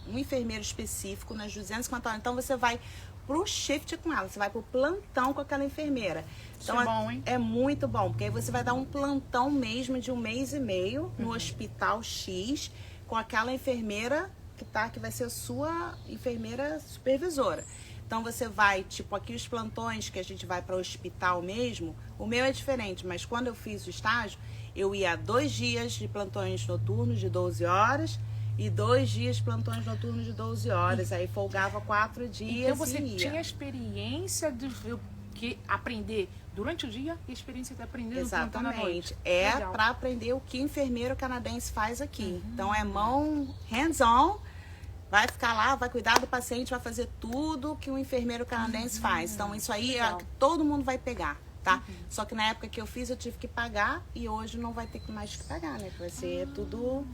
um enfermeiro específico nas 250 horas. Então você vai pro shift com ela, você vai pro plantão com aquela enfermeira. Então, Isso é bom, hein? É muito bom, porque aí você vai dar um plantão mesmo de 1 mês e meio no hospital X com aquela enfermeira que vai ser a sua enfermeira supervisora. Então você vai, tipo, aqui os plantões que a gente vai para o hospital mesmo, o meu é diferente, mas quando eu fiz o estágio, eu ia 2 dias de plantões noturnos de 12 horas E 2 dias plantões noturnos de 12 horas. Aí folgava 4 dias. Então você e ia. tinha experiência de que aprender durante o dia e experiência de aprender no plantão da noite. Exatamente. É Legal. para aprender o que o enfermeiro canadense faz aqui. Então é mão hands-on. Vai ficar lá, vai cuidar do paciente, vai fazer tudo que o enfermeiro canadense faz. Então isso aí Legal. todo mundo vai pegar, tá? Só que na época que eu fiz eu tive que pagar e hoje não vai ter mais que pagar, né? Vai ser tudo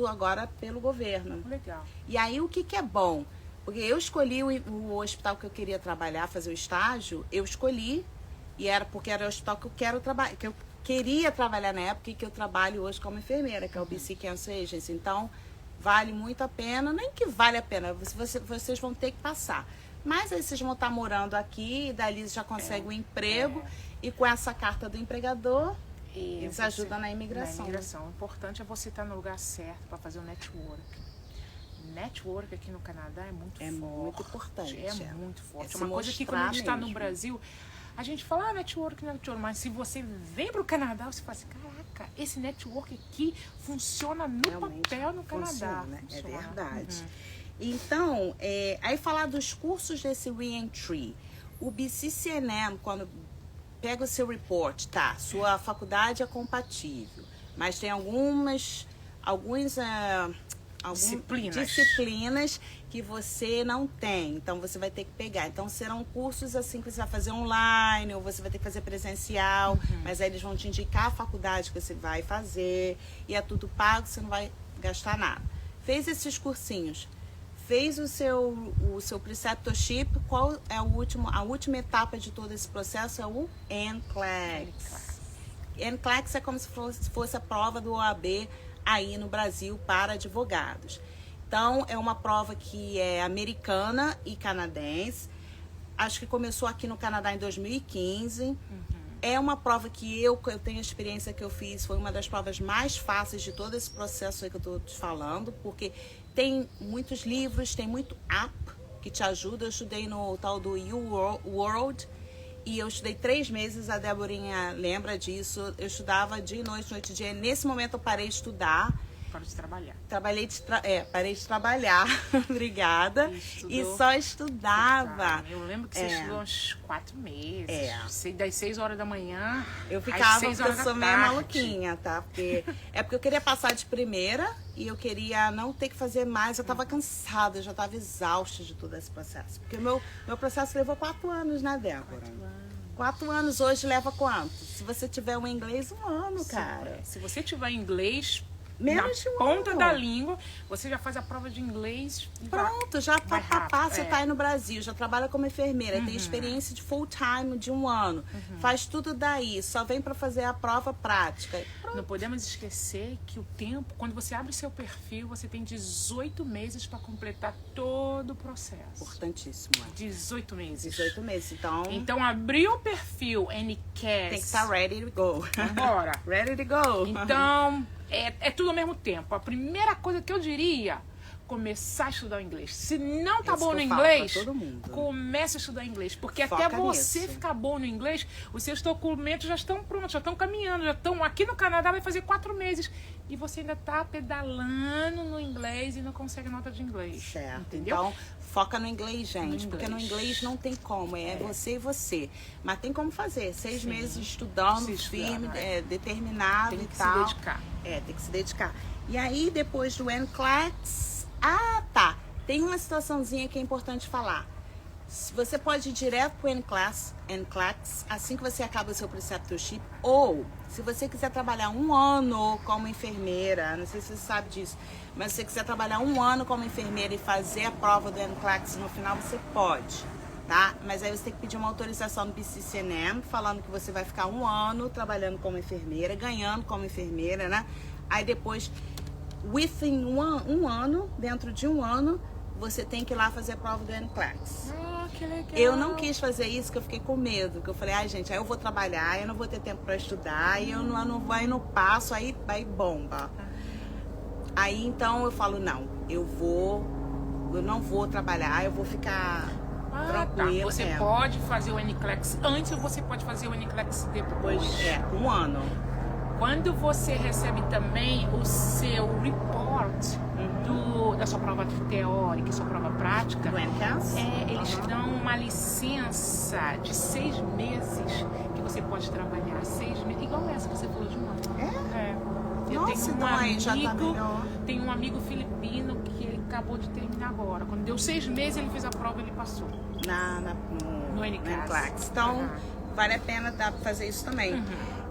agora pelo governo. Legal. E aí o que é bom? Porque eu escolhi o hospital que eu queria trabalhar, fazer o estágio, eu escolhi e era porque era o hospital que eu quero trabalhar, que eu queria trabalhar na época e que eu trabalho hoje como enfermeira, que é o BC Cancer Agency. Então, vale muito a pena, nem que vale a pena, vocês vão ter que passar. Mas aí vocês vão estar morando aqui e dali já conseguem um emprego e com essa carta do empregador, eles ajudam na imigração. O importante é você estar no lugar certo para fazer o network. Network aqui no Canadá é muito forte. Muito importante. É muito forte. É uma coisa que quando a gente está no mesmo. Brasil, a gente fala network, mas se você vem para o Canadá, você fala assim, caraca, esse network aqui funciona no Realmente papel no Canadá. funciona. É Funciona. verdade. Então, aí falar dos cursos desse Reentry. O BCCNM, quando pega o seu report, tá, sua faculdade é compatível, mas tem algumas disciplinas que você não tem, então você vai ter que pegar. Então serão cursos assim que você vai fazer online ou você vai ter que fazer presencial, mas aí eles vão te indicar a faculdade que você vai fazer e é tudo pago, você não vai gastar nada. Fez esses cursinhos, fez o seu preceptorship, qual é a última etapa de todo esse processo? É o NCLEX. NCLEX é como se fosse a prova do OAB aí no Brasil para advogados. Então, é uma prova que é americana e canadense. Acho que começou aqui no Canadá em 2015. É uma prova que eu tenho a experiência que eu fiz, foi uma das provas mais fáceis de todo esse processo aí que eu estou te falando, porque tem muitos livros, tem muito app que te ajuda. Eu estudei no tal do U-World e eu estudei 3 meses, a Deborinha lembra disso. Eu estudava dia e noite, noite e dia. Nesse momento eu parei de estudar. Para de trabalhar. Parei de trabalhar, obrigada. E só estudava. Eu lembro que você estudou uns 4 meses. Das 6 horas da manhã. Eu ficava, às 6 horas eu sou da meio tarde. maluquinha, tá? Porque eu queria passar de primeira e eu queria não ter que fazer mais. Eu tava cansada, eu já tava exausta de todo esse processo. Porque meu processo levou 4 anos, né, Débora? 4 anos hoje leva quanto? Se você tiver um inglês, 1 ano, cara. Se você tiver inglês Menos de na um ponta ano. da língua, você já faz a prova de inglês. E Pronto, já vai rápido, você tá aí no Brasil, já trabalha como enfermeira, tem experiência de full time de 1 ano, faz tudo daí, só vem para fazer a prova prática. Não podemos esquecer que o tempo, quando você abre seu perfil, você tem 18 meses para completar todo o processo. Importantíssimo. 18 meses. 18 meses, então Então, abriu o perfil NCAS. tem que estar ready to go. Vambora. Ready to go. Então, é tudo ao mesmo tempo. A primeira coisa que eu diria, começar a estudar o inglês. Se não tá Isso bom que no eu falo pra inglês, todo mundo. comece a estudar inglês. Porque Foca até você nisso. ficar bom no inglês, os seus documentos já estão prontos, já estão caminhando, já estão aqui no Canadá, vai fazer 4 meses. E você ainda tá pedalando no inglês e não consegue nota de inglês. Certo. Entendeu? Então, foca no inglês, gente. No Porque no inglês. inglês não tem como. É você e você. Mas tem como fazer. 6 meses estudando, Se estudar, firme, né? determinado Tem e que tal. se dedicar. Tem que se dedicar. E aí, depois do NCLEX... Tem uma situaçãozinha que é importante falar. Você pode ir direto pro NCLEX assim que você acaba o seu preceptorship. Ou, se você quiser trabalhar 1 ano como enfermeira, não sei se você sabe disso, mas se você quiser trabalhar 1 ano como enfermeira e fazer a prova do NCLEX no final, você pode, tá? Mas aí você tem que pedir uma autorização do BCCNM, falando que você vai ficar 1 ano trabalhando como enfermeira, ganhando como enfermeira, né? Aí depois, within um ano, dentro de 1 ano, você tem que ir lá fazer a prova do NCLEX. Que legal. Eu não quis fazer isso, porque eu fiquei com medo. Porque eu falei, gente, aí eu vou trabalhar, eu não vou ter tempo para estudar, e eu não vou passo, aí bomba. Aí então eu falo, não, eu não vou trabalhar, eu vou ficar tranquila. Você pode fazer o NCLEX antes ou você pode fazer o NCLEX depois? 1 ano. Quando você recebe também o seu report da sua prova teórica e sua prova prática, Do NCAS? eles te dão uma licença de 6 meses que você pode trabalhar. 6 meses, igual essa que você falou de novo. Eu Nossa, tenho um então aí já tá amigo, melhor. tenho um amigo filipino que ele acabou de terminar agora. Quando deu 6 meses, ele fez a prova e ele passou. No NCAS. NCLEX. Então, vale a pena dar pra fazer isso também.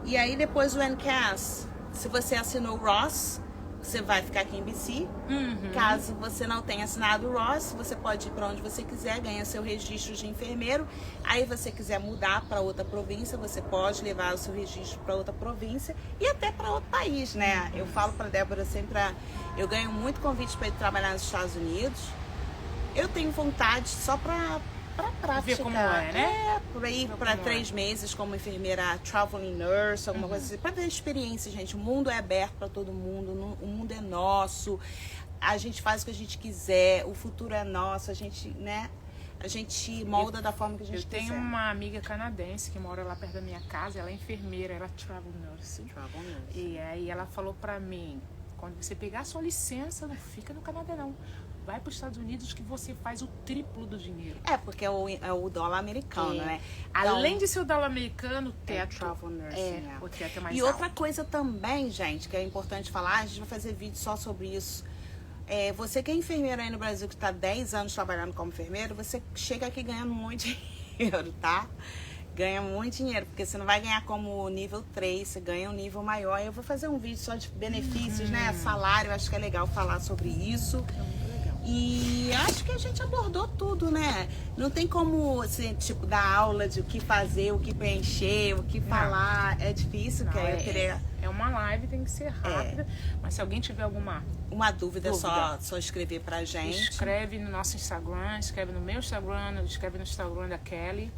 E aí, depois do NCAS, se você assinou o Ross, você vai ficar aqui em BC. Caso você não tenha assinado o Ross, você pode ir para onde você quiser, ganha seu registro de enfermeiro. Aí você quiser mudar para outra província, você pode levar o seu registro para outra província e até para outro país, né? Eu falo para Débora sempre, eu ganho muito convite para ir trabalhar nos Estados Unidos. Eu tenho vontade só para prática. Ver como é, né? Por aí para 3 meses como enfermeira traveling nurse, alguma coisa assim. Para ver a experiência, gente. O mundo é aberto para todo mundo, o mundo é nosso. A gente faz o que a gente quiser, o futuro é nosso, a gente, né? A gente molda da forma que a gente quiser. Eu tenho uma amiga canadense que mora lá perto da minha casa, ela é enfermeira, ela é travel nurse. E aí ela falou pra mim, quando você pegar a sua licença, não fica no Canadá não. Vai para os Estados Unidos que você faz o triplo do dinheiro. Porque é o dólar americano, né? Então, além de ser o dólar americano, o teto. travel nursing, O teto é mais E alto. outra coisa também, gente, que é importante falar, a gente vai fazer vídeo só sobre isso. Você que é enfermeiro aí no Brasil, que está 10 anos trabalhando como enfermeiro, você chega aqui ganhando muito dinheiro, tá? Ganha muito dinheiro, porque você não vai ganhar como nível 3, você ganha um nível maior. Eu vou fazer um vídeo só de benefícios, né? Salário, acho que é legal falar sobre isso. E acho que a gente abordou tudo, né? Não tem como, assim, tipo, dar aula de o que fazer, o que preencher, o que falar. É difícil, que aí eu queria... É uma live, tem que ser rápida. Mas se alguém tiver alguma dúvida, é só escrever pra gente. Escreve no nosso Instagram, escreve no meu Instagram, escreve no Instagram da Kelly.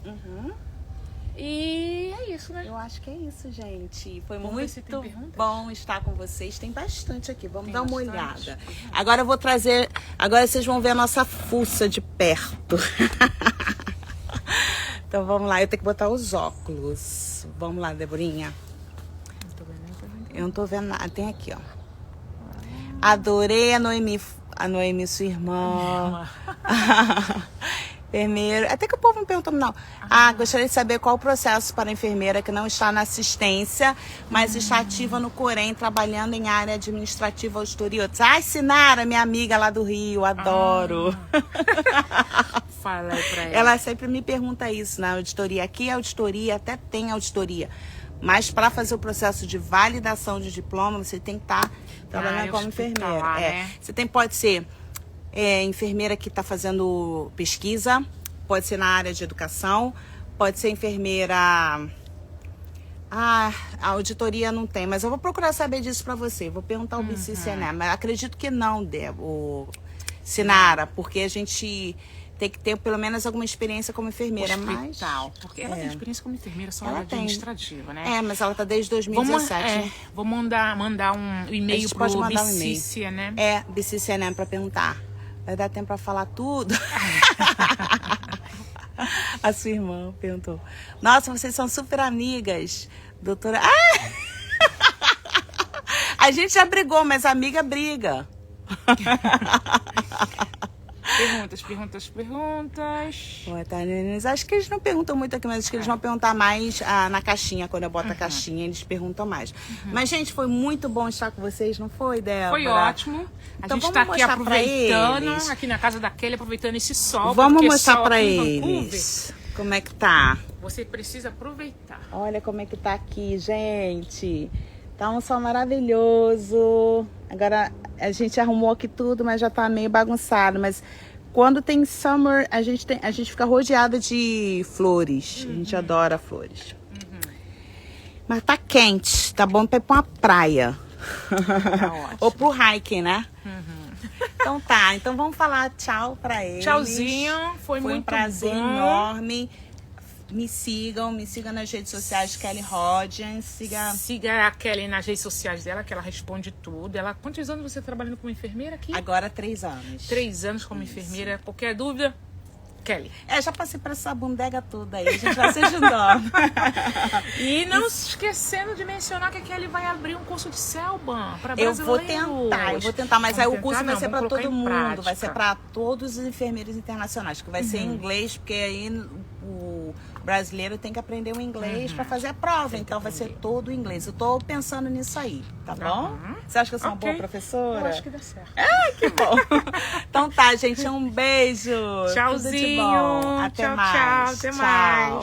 E é isso, né? Eu acho que é isso, gente. Foi Vamos ver se tem muito perguntas. bom estar com vocês. Tem bastante aqui. Vamos Tem dar uma bastante. olhada. Agora eu vou trazer... Agora vocês vão ver a nossa fuça de perto. Então vamos lá. Eu tenho que botar os óculos. Vamos lá, Deborinha. Eu não tô vendo nada. Tem aqui, ó. Adorei a Noemi, sua irmã. Enfermeiro. Até que o povo me perguntou, não. Gostaria de saber qual o processo para a enfermeira que não está na assistência, mas está ativa no Corém, trabalhando em área administrativa, auditoria. Sinara, minha amiga lá do Rio, adoro. Falei pra ela. Ela sempre me pergunta isso na auditoria. Aqui é auditoria, até tem auditoria. Mas para fazer o processo de validação de diploma, você tem que estar trabalhando como enfermeira. Né? Você pode ser enfermeira que está fazendo pesquisa, pode ser na área de educação, pode ser enfermeira... a auditoria não tem, mas eu vou procurar saber disso para você. Vou perguntar ao BCCNE, mas acredito que não, Sinara, porque a gente... tem que ter pelo menos alguma experiência como enfermeira. Porque ela tem experiência como enfermeira, só ela na administrativa, né? mas ela tá desde 2017. Vou mandar um e-mail pro BCCNE, né? BCCNE para perguntar. Vai dar tempo para falar tudo? A sua irmã perguntou. Nossa, vocês são super amigas, doutora. A gente já brigou, mas amiga briga. Perguntas. Acho que eles não perguntam muito aqui, mas acho que eles vão perguntar mais na caixinha. Quando eu boto a caixinha, eles perguntam mais. Mas, gente, foi muito bom estar com vocês, não foi, Débora? Foi ótimo. Então, a gente está aqui aproveitando, aqui na casa da Kelly, aproveitando esse sol. Vamos mostrar para eles como é que tá. Você precisa aproveitar. Olha como é que tá aqui, gente. Tá um sol maravilhoso. Agora a gente arrumou aqui tudo, mas já tá meio bagunçado. Mas quando tem summer, a gente fica rodeada de flores. A gente adora flores. Mas tá quente, tá bom pra ir pra uma praia. Tá ou pro hiking, né? Então tá, então vamos falar tchau pra eles. Tchauzinho, foi muito um prazer enorme. Me sigam nas redes sociais, Kelly Hodgins. Siga a Kelly nas redes sociais dela, que ela responde tudo. Quantos anos você trabalhando como enfermeira aqui? Agora 3 anos. 3 anos como enfermeira. Qualquer dúvida, Kelly. Já passei por essa bundega toda aí, a gente vai se ajudando. E não esquecendo de mencionar que a Kelly vai abrir um curso de Selban para brasileiros. Eu vou tentar, mas aí o curso vai ser para todo mundo, prática. vai ser para todos os enfermeiros internacionais, que vai ser em inglês, porque aí o brasileiro tem que aprender o inglês para fazer a prova, então vai ser todo em inglês. Eu tô pensando nisso aí, tá bom? Você acha que eu sou uma boa professora? Eu acho que dá certo. Que bom. Então tá, gente, um beijo. Tchauzinho. Tudo de bom. Até mais. Tchau, até mais.